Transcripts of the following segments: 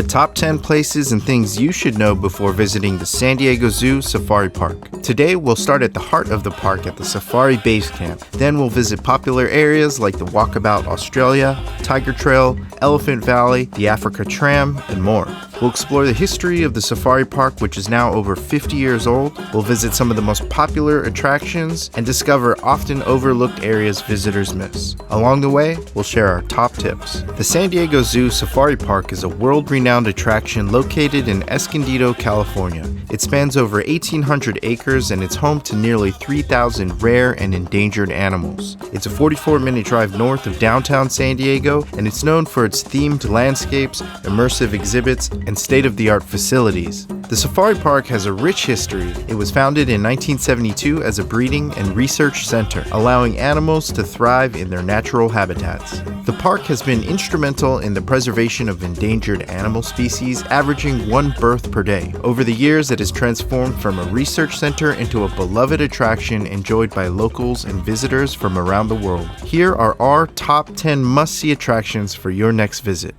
The top 10 places and things you should know before visiting the San Diego Zoo Safari Park. Today, we'll start at the heart of the park at the Safari Basecamp. Then we'll visit popular areas like the Walkabout Australia, Tiger Trail, Elephant Valley, the Africa Tram, and more. We'll explore the history of the Safari Park, which is now over 50 years old. We'll visit some of the most popular attractions and discover often overlooked areas visitors miss. Along the way, we'll share our top tips. The San Diego Zoo Safari Park is a world-renowned attraction located in Escondido, California. It spans over 1,800 acres and it's home to nearly 3,000 rare and endangered animals. It's a 44-minute drive north of downtown San Diego, and it's known for its themed landscapes, immersive exhibits, and state-of-the-art facilities. The Safari Park has a rich history. It was founded in 1972 as a breeding and research center, allowing animals to thrive in their natural habitats. The park has been instrumental in the preservation of endangered animal species, averaging 1 birth per day. Over the years, it has transformed from a research center into a beloved attraction enjoyed by locals and visitors from around the world. Here are our top 10 must-see attractions for your next visit.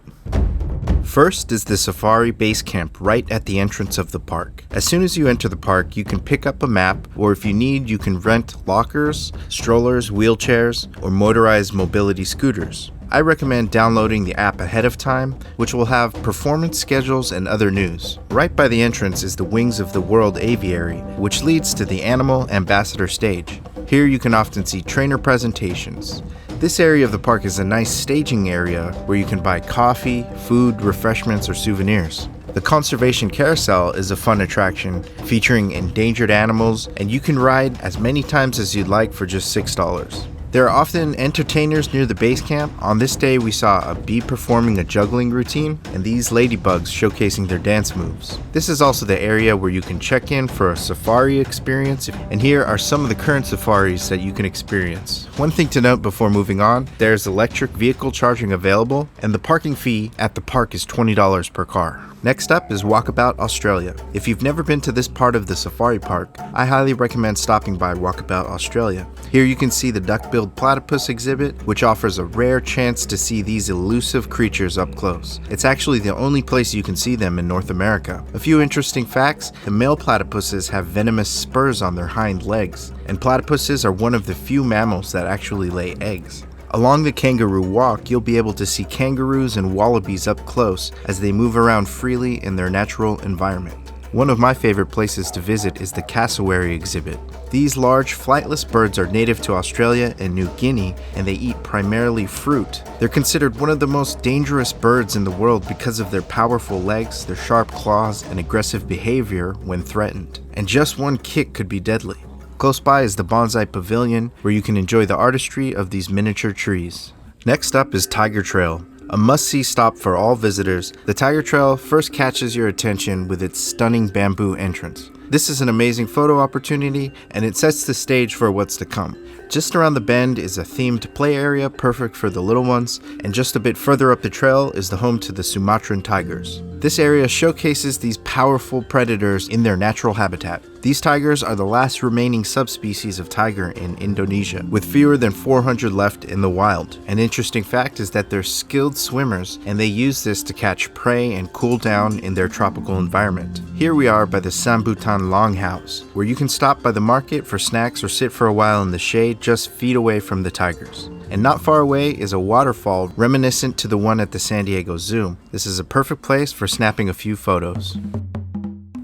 First is the Safari Basecamp right at the entrance of the park. As soon as you enter the park, you can pick up a map, or if you need, you can rent lockers, strollers, wheelchairs, or motorized mobility scooters. I recommend downloading the app ahead of time, which will have performance schedules and other news. Right by the entrance is the Wings of the World aviary, which leads to the Animal Ambassador stage. Here you can often see trainer presentations. This area of the park is a nice staging area where you can buy coffee, food, refreshments, or souvenirs. The Conservation Carousel is a fun attraction featuring endangered animals, and you can ride as many times as you'd like for just $6. There are often entertainers near the base camp. On this day, we saw a bee performing a juggling routine and these ladybugs showcasing their dance moves. This is also the area where you can check in for a safari experience, and here are some of the current safaris that you can experience. One thing to note before moving on, there's electric vehicle charging available, and the parking fee at the park is $20 per car. Next up is Walkabout Australia. If you've never been to this part of the safari park, I highly recommend stopping by Walkabout Australia. Here you can see the duck-billed platypus exhibit, which offers a rare chance to see these elusive creatures up close. It's actually the only place you can see them in North America. A few interesting facts: the male platypuses have venomous spurs on their hind legs, and platypuses are one of the few mammals that actually lay eggs. Along the kangaroo walk, you'll be able to see kangaroos and wallabies up close as they move around freely in their natural environment. One of my favorite places to visit is the cassowary exhibit. These large, flightless birds are native to Australia and New Guinea, and they eat primarily fruit. They're considered one of the most dangerous birds in the world because of their powerful legs, their sharp claws, and aggressive behavior when threatened. And just one kick could be deadly. Close by is the Bonsai Pavilion, where you can enjoy the artistry of these miniature trees. Next up is Tiger Trail, a must-see stop for all visitors. The Tiger Trail first catches your attention with its stunning bamboo entrance. This is an amazing photo opportunity, and it sets the stage for what's to come. Just around the bend is a themed play area perfect for the little ones, and just a bit further up the trail is the home to the Sumatran tigers. This area showcases these powerful predators in their natural habitat. These tigers are the last remaining subspecies of tiger in Indonesia, with fewer than 400 left in the wild. An interesting fact is that they're skilled swimmers, and they use this to catch prey and cool down in their tropical environment. Here we are by the Sambutan Longhouse, where you can stop by the market for snacks or sit for a while in the shade just feet away from the tigers. And not far away is a waterfall reminiscent to the one at the San Diego Zoo. This is a perfect place for snapping a few photos.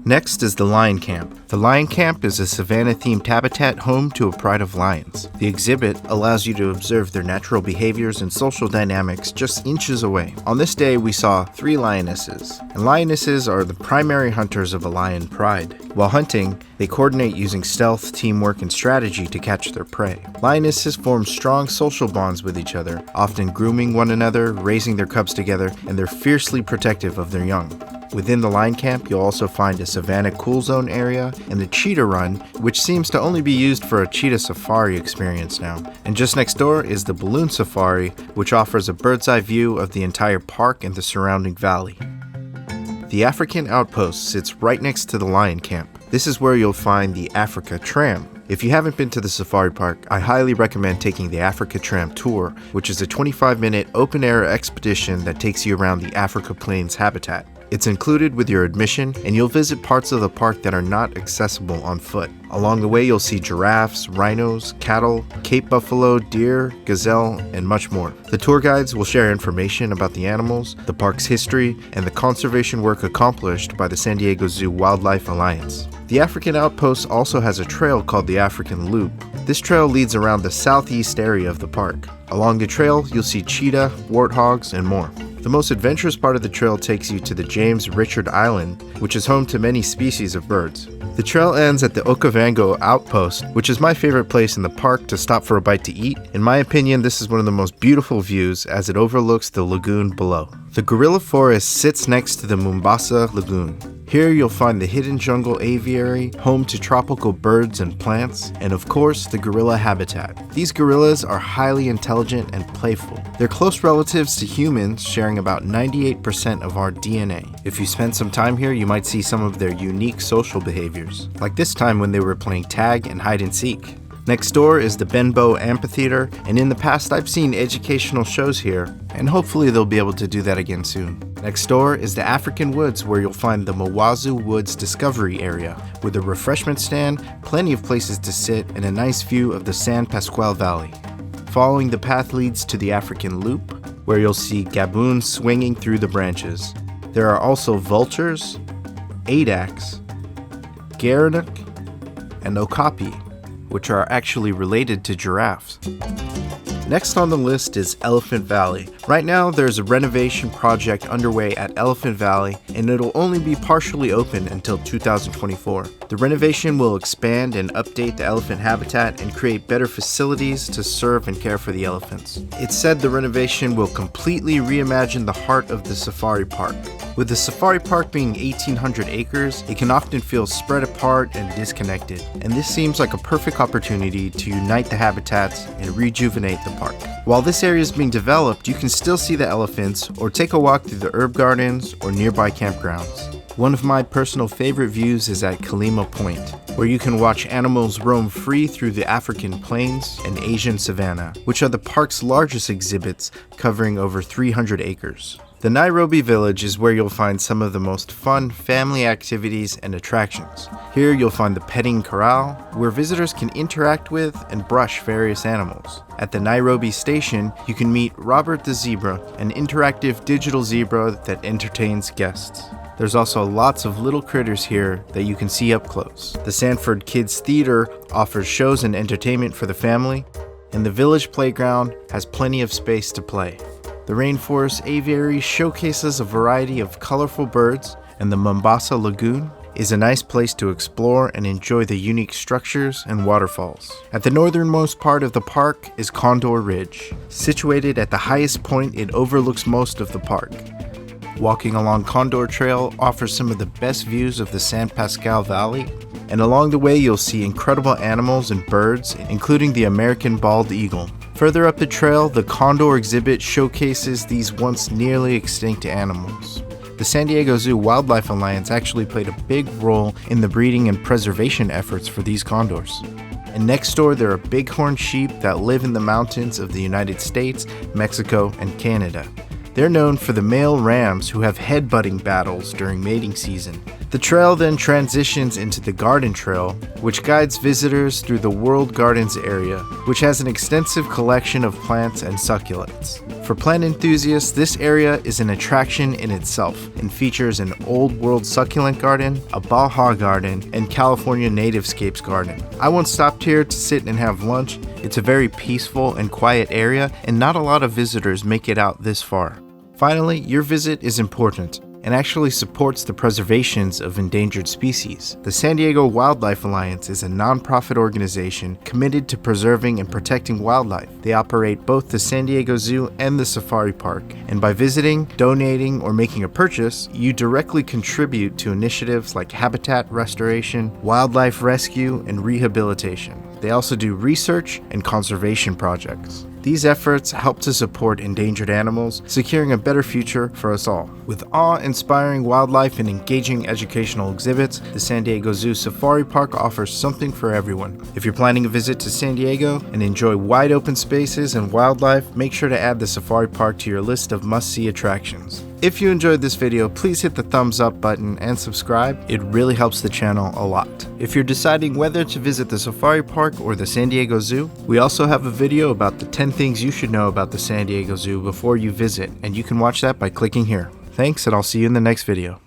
Next is the Lion Camp. The Lion Camp is a savanna-themed habitat home to a pride of lions. The exhibit allows you to observe their natural behaviors and social dynamics just inches away. On this day, we saw 3 lionesses, and lionesses are the primary hunters of a lion pride. While hunting, they coordinate using stealth, teamwork, and strategy to catch their prey. Lionesses form strong social bonds with each other, often grooming one another, raising their cubs together, and they're fiercely protective of their young. Within the Lion Camp, you'll also find a Savannah Cool Zone area and the Cheetah Run, which seems to only be used for a cheetah safari experience now. And just next door is the Balloon Safari, which offers a bird's eye view of the entire park and the surrounding valley. The African Outpost sits right next to the Lion Camp. This is where you'll find the Africa Tram. If you haven't been to the safari park, I highly recommend taking the Africa Tram Tour, which is a 25-minute open-air expedition that takes you around the Africa Plains habitat. It's included with your admission, and you'll visit parts of the park that are not accessible on foot. Along the way, you'll see giraffes, rhinos, cattle, Cape buffalo, deer, gazelle, and much more. The tour guides will share information about the animals, the park's history, and the conservation work accomplished by the San Diego Zoo Wildlife Alliance. The African Outpost also has a trail called the African Loop. This trail leads around the southeast area of the park. Along the trail, you'll see cheetah, warthogs, and more. The most adventurous part of the trail takes you to the James Richard Island, which is home to many species of birds. The trail ends at the Okavango Outpost, which is my favorite place in the park to stop for a bite to eat. In my opinion, this is one of the most beautiful views as it overlooks the lagoon below. The gorilla forest sits next to the Mombasa Lagoon. Here you'll find the hidden jungle aviary, home to tropical birds and plants, and of course, the gorilla habitat. These gorillas are highly intelligent and playful. They're close relatives to humans, sharing about 98% of our DNA. If you spend some time here, you might see some of their unique social behaviors, like this time when they were playing tag and hide and seek. Next door is the Benbow Amphitheater, and in the past I've seen educational shows here, and hopefully they'll be able to do that again soon. Next door is the African Woods, where you'll find the Mawazu Woods Discovery Area, with a refreshment stand, plenty of places to sit, and a nice view of the San Pasqual Valley. Following the path leads to the African Loop, where you'll see gaboons swinging through the branches. There are also vultures, Adax, Gerenuk, and Okapi, which are actually related to giraffes. Next on the list is Elephant Valley. Right now, there's a renovation project underway at Elephant Valley, and it'll only be partially open until 2024. The renovation will expand and update the elephant habitat and create better facilities to serve and care for the elephants. It's said the renovation will completely reimagine the heart of the safari park. With the safari park being 1,800 acres, it can often feel spread apart and disconnected, and this seems like a perfect opportunity to unite the habitats and rejuvenate the park. While this area is being developed, you can still see the elephants or take a walk through the herb gardens or nearby campgrounds. One of my personal favorite views is at Kalima Point, where you can watch animals roam free through the African plains and Asian savanna, which are the park's largest exhibits, covering over 300 acres. The Nairobi Village is where you'll find some of the most fun family activities and attractions. Here you'll find the petting corral, where visitors can interact with and brush various animals. At the Nairobi station, you can meet Robert the Zebra, an interactive digital zebra that entertains guests. There's also lots of little critters here that you can see up close. The Sanford Kids Theater offers shows and entertainment for the family, and the village playground has plenty of space to play. The Rainforest Aviary showcases a variety of colorful birds, and the Mombasa Lagoon is a nice place to explore and enjoy the unique structures and waterfalls. At the northernmost part of the park is Condor Ridge. Situated at the highest point, it overlooks most of the park. Walking along Condor Trail offers some of the best views of the San Pasqual Valley, and along the way you'll see incredible animals and birds, including the American bald eagle. Further up the trail, the Condor exhibit showcases these once nearly extinct animals. The San Diego Zoo Wildlife Alliance actually played a big role in the breeding and preservation efforts for these condors. And next door, there are bighorn sheep that live in the mountains of the United States, Mexico, and Canada. They're known for the male rams who have head-butting battles during mating season. The trail then transitions into the Garden Trail, which guides visitors through the World Gardens area, which has an extensive collection of plants and succulents. For plant enthusiasts, this area is an attraction in itself and features an Old World succulent garden, a Baja garden, and California nativescapes garden. I once stopped here to sit and have lunch. It's a very peaceful and quiet area, and not a lot of visitors make it out this far. Finally, your visit is important and actually supports the preservations of endangered species. The San Diego Wildlife Alliance is a nonprofit organization committed to preserving and protecting wildlife. They operate both the San Diego Zoo and the Safari Park, and by visiting, donating, or making a purchase, you directly contribute to initiatives like habitat restoration, wildlife rescue, and rehabilitation. They also do research and conservation projects. These efforts help to support endangered animals, securing a better future for us all. With awe-inspiring wildlife and engaging educational exhibits, the San Diego Zoo Safari Park offers something for everyone. If you're planning a visit to San Diego and enjoy wide open spaces and wildlife, make sure to add the Safari Park to your list of must-see attractions. If you enjoyed this video, please hit the thumbs up button and subscribe. It really helps the channel a lot. If you're deciding whether to visit the Safari Park or the San Diego Zoo, we also have a video about the 10 things you should know about the San Diego Zoo before you visit, and you can watch that by clicking here. Thanks, and I'll see you in the next video.